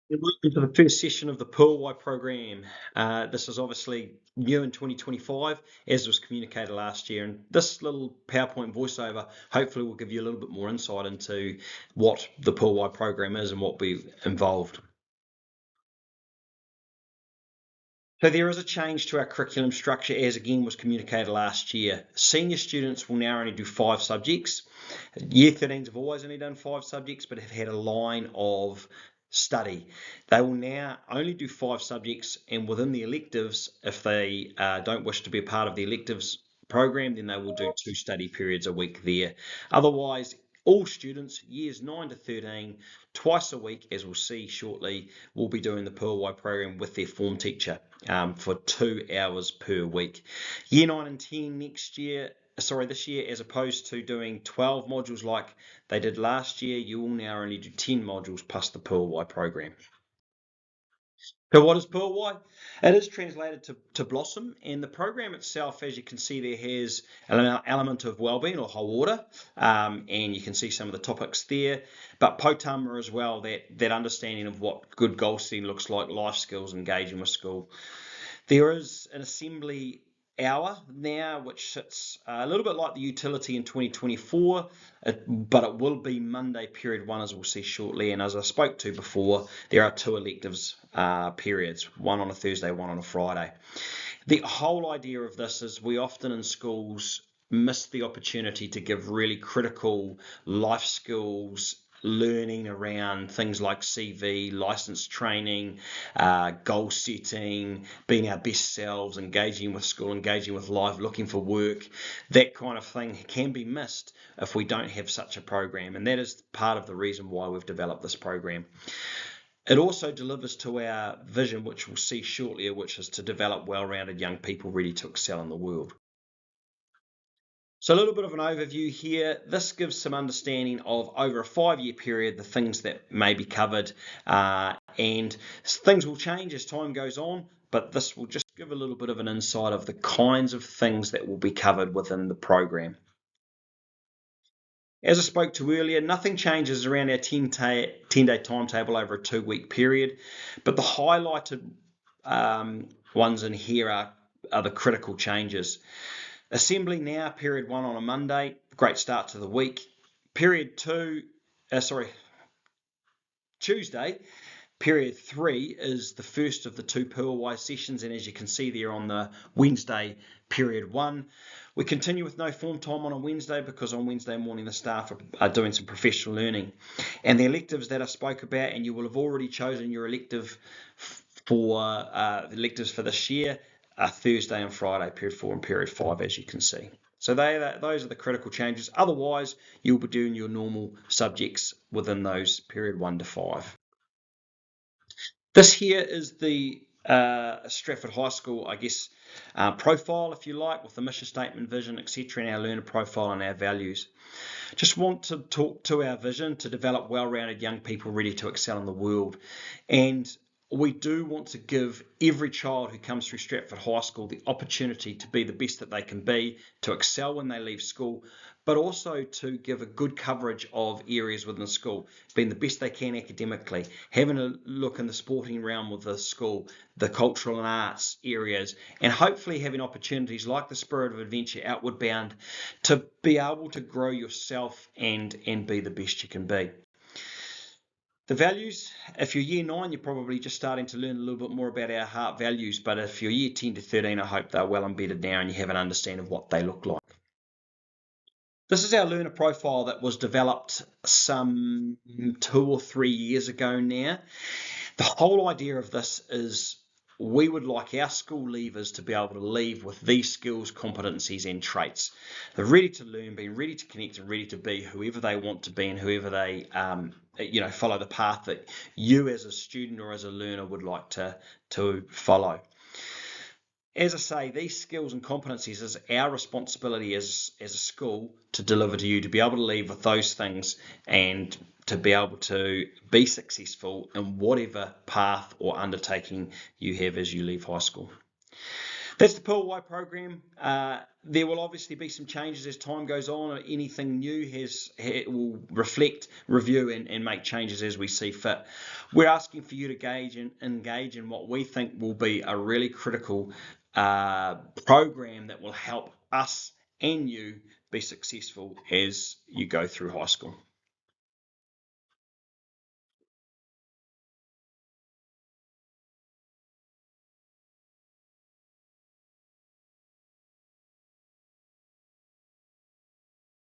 Welcome to the first session of the Puawai program. This is obviously new in 2025, as was communicated last year. And this little PowerPoint voiceover hopefully will give you a little bit more insight into what the Puawai program is and what we've involved. So there is a change to our curriculum structure, as again was communicated last year. Senior students will now only do 5 subjects. Year 13s have always only done 5 subjects, but have had a line of study. They will now only do 5 subjects, and within the electives, if they don't wish to be a part of the electives program, then they will do 2 study periods a week there. Otherwise, all students, years 9 to 13, twice a week, as we'll see shortly, will be doing the Puawai program with their form teacher for 2 hours per week. Year 9 and 10 this year, as opposed to doing 12 modules like they did last year, you will now only do 10 modules plus the Puawai program. So what is Puawai? It is translated to Blossom, and the program itself, as you can see there, has an element of wellbeing or hauora, and you can see some of the topics there, but Potama as well, that understanding of what good goal setting looks like, life skills, engaging with school. There is an assembly hour now, which sits a little bit like the utility in 2024, but it will be Monday period 1, as we'll see shortly. And as I spoke to before, there are 2 electives periods, one on a Thursday, one on a Friday. The whole idea of this is we often in schools miss the opportunity to give really critical life skills learning around things like CV, license training, goal setting, being our best selves, engaging with school, engaging with life, looking for work. That kind of thing can be missed if we don't have such a program, and that is part of the reason why we've developed this program. It also delivers to our vision, which we'll see shortly, which is to develop well-rounded young people ready to excel in the world. So a little bit of an overview here. This gives some understanding of over a 5-year period, the things that may be covered, and things will change as time goes on, but this will just give a little bit of an insight of the kinds of things that will be covered within the program. As I spoke to earlier, nothing changes around our 10-day timetable over a 2-week period, but the highlighted ones in here are the critical changes. Assembly now, period 1 on a Monday, great start to the week. Tuesday, period 3 is the first of the 2 Puawai sessions, and as you can see there on the Wednesday, period 1, we continue with no form time on a Wednesday because on Wednesday morning the staff are doing some professional learning. And the electives that I spoke about, and you will have already chosen your elective for the electives for this year, are Thursday and Friday, period 4 and period 5, as you can see. So those are the critical changes. Otherwise, you'll be doing your normal subjects within those period 1 to 5. This here is the Stratford High School, I guess, profile, if you like, with the mission statement, vision, etc., and our learner profile and our values. Just want to talk to our vision to develop well-rounded young people ready to excel in the world. And we do want to give every child who comes through Stratford High School the opportunity to be the best that they can be, to excel when they leave school, but also to give a good coverage of areas within the school, being the best they can academically, having a look in the sporting realm of the school, the cultural and arts areas, and hopefully having opportunities like the Spirit of Adventure Outward Bound to be able to grow yourself and be the best you can be. The values, if you're year 9, you're probably just starting to learn a little bit more about our heart values, but if you're year 10 to 13, I hope they're well embedded now and you have an understanding of what they look like. This is our learner profile that was developed some 2 or 3 years ago now. The whole idea of this is we would like our school leavers to be able to leave with these skills, competencies and traits. They're ready to learn, being ready to connect and ready to be whoever they want to be and whoever they follow the path that you as a student or as a learner would like to follow. As I say, these skills and competencies is our responsibility as a school to deliver to you, to be able to leave with those things and to be able to be successful in whatever path or undertaking you have as you leave high school. That's the Puawai program. There will obviously be some changes as time goes on. Anything new will reflect, review, and make changes as we see fit. We're asking for you to engage in what we think will be a really critical program that will help us and you be successful as you go through high school.